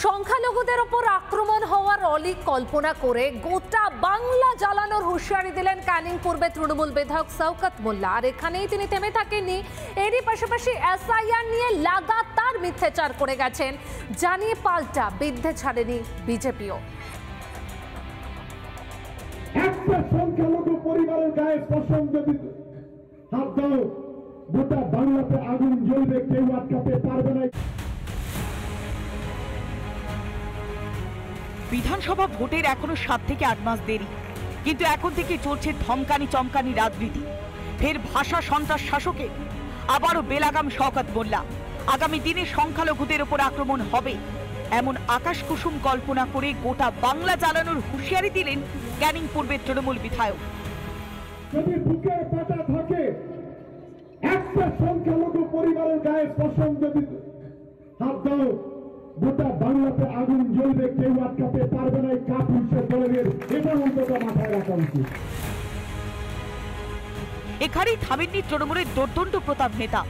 সংখ্যালঘুদের ওপর আক্রমণ হওয়ার অলীক কল্পনা করে গোটা বাংলা জ্বালানোর হুঁশিয়ারি দিলেন ক্যানিং পূর্বে তৃণমূল বিধায়ক শওকত মোল্লা। আর এখানেই তিনি থেমে থাকেননি, এরই পাশাপাশি এসআইআর নিয়ে লাগাতার মিথ্যাচার করে গেছেন, জানিয়ে পাল্টা বিদ্ধে ছাড়েনি বিজেপিও। একটা সংখ্যালঘু পরিবারের গায়ে স্পর্শন যদি হাত দাও, গোটা বাংলাতে আগুন জ্বলবে, কেউ আটকাতে পারবে না। বিধানসভা ভোটের এখনো 7 থেকে 8 মাস দেরি, কিন্তু এখন থেকে চলছে ধমকানি চমকানি রাজনীতি। ফের ভাষা সন্ত্রাস শাসকে আবারও বেলাগাম শওকত মোল্লা। আগামী দিনে সংখ্যালঘুদের উপর আক্রমণ হবে এমন আকাশ কুসুম কল্পনা করে গোটা বাংলা জ্বালানোর হুঁশিয়ারি দিলেন ক্যানিং পূর্বের তৃণমূল বিধায়ক। যদি বুকের পাটা থাকে, একটা সংখ্যালঘু পরিবারের গায়ে স্পর্শন যদি হাত দাও, গোটা বাংলাতে আগুন জ্বলবে, কেউ আটকাতে পারবে না। কাপুরুষের দলের এটা অন্তত মাথায় রাখা উচিত। এখানেই থামেননি তৃণমূলের দোর্দণ্ড প্রতাপ নেতা।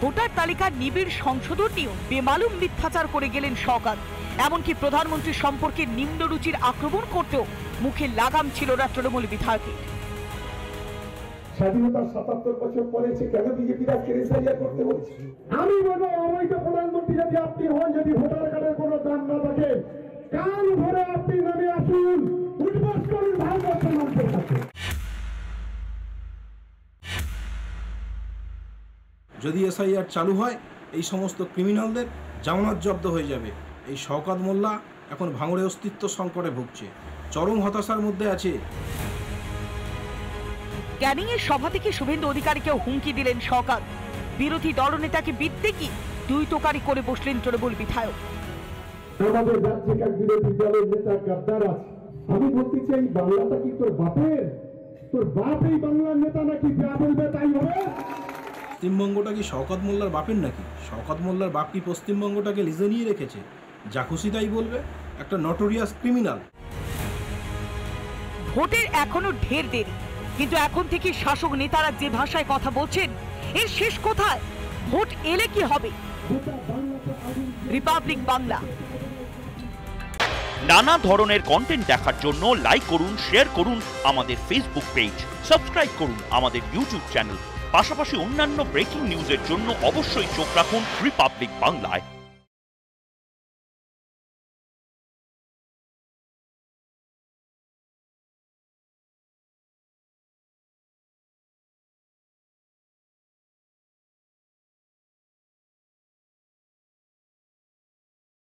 ভোটার তালিকার নিবিড় সংশোধন নিয়েও বেমালুম মিথ্যাচার করে গেলেন শওকত। এমনকি প্রধানমন্ত্রী সম্পর্কে নিম্নরুচির আক্রমণ করতেও মুখে লাগাম ছিল না তৃণমূল বিধায়কের। স্বাধীনতার ৭৭ বছর পরেছে, কেন বিজেপিরা এসআইআর করতে বলছে? আমি বলবো, অবৈধ প্রধানমন্ত্রী যদি আপনি হন, যদি ভোটার কার্ডের কোনো দাম না থাকে, কান ধরে আপনি নামে আসুন, উঠবাস করুন ভারতবর্ষের মানুষের কাছে। যদি এসআইআর চালু হয়, এই সমস্ত ক্রিমিনালদের জামানত জব্দ হয়ে যাবে। এই শওকত মোল্লা এখন ভাঙড়ে অস্তিত্ব সংকটে ভুগছে, চরম হতাশার মধ্যে আছে। ক্যানিং এর সভা থেকে শুভেন্দু অধিকারীকেও হুমকি দিলেন শওকত। বিরোধী দলনেতাকে বিদ্যে কি দুই তোকারি করে বসলেন তৃণমূল বিধায়ক। আমাদের রাজ্যে এক বিরোধী দলের নেতা গাদ্দার আছে। আমি বলতে চাই, বাংলাটা কি তোর বাপের? তোর বাপ এই বাংলার নেতা নাকি? যা বলবে তাই হবে। পশ্চিমবঙ্গটা কি শওকত মোল্লার বাপের নাকি? শওকত মোল্লার বাপ কি পশ্চিমবঙ্গটাকে লিজে নিয়ে রেখেছে? যা খুশি তাই বলবে, একটা নটোরিয়াস ক্রিমিনাল। ভোটের এখনো ঢের দেরি, কিন্তু এখন থেকে শাসক নেতারা যে ভাষায় কথা বলছেন, এর শেষ কোথায়? ভোট এলে কি হবে? রিপাবলিক বাংলা। নানা ধরনের কন্টেন্ট দেখার জন্য লাইক করুন, শেয়ার করুন আমাদের ফেসবুক পেজ, সাবস্ক্রাইব করুন আমাদের ইউটিউব চ্যানেল। পাশাপাশি অন্যান্য ব্রেকিং নিউজের জন্য অবশ্যই চোখ রাখুন রিপাবলিক বাংলায়।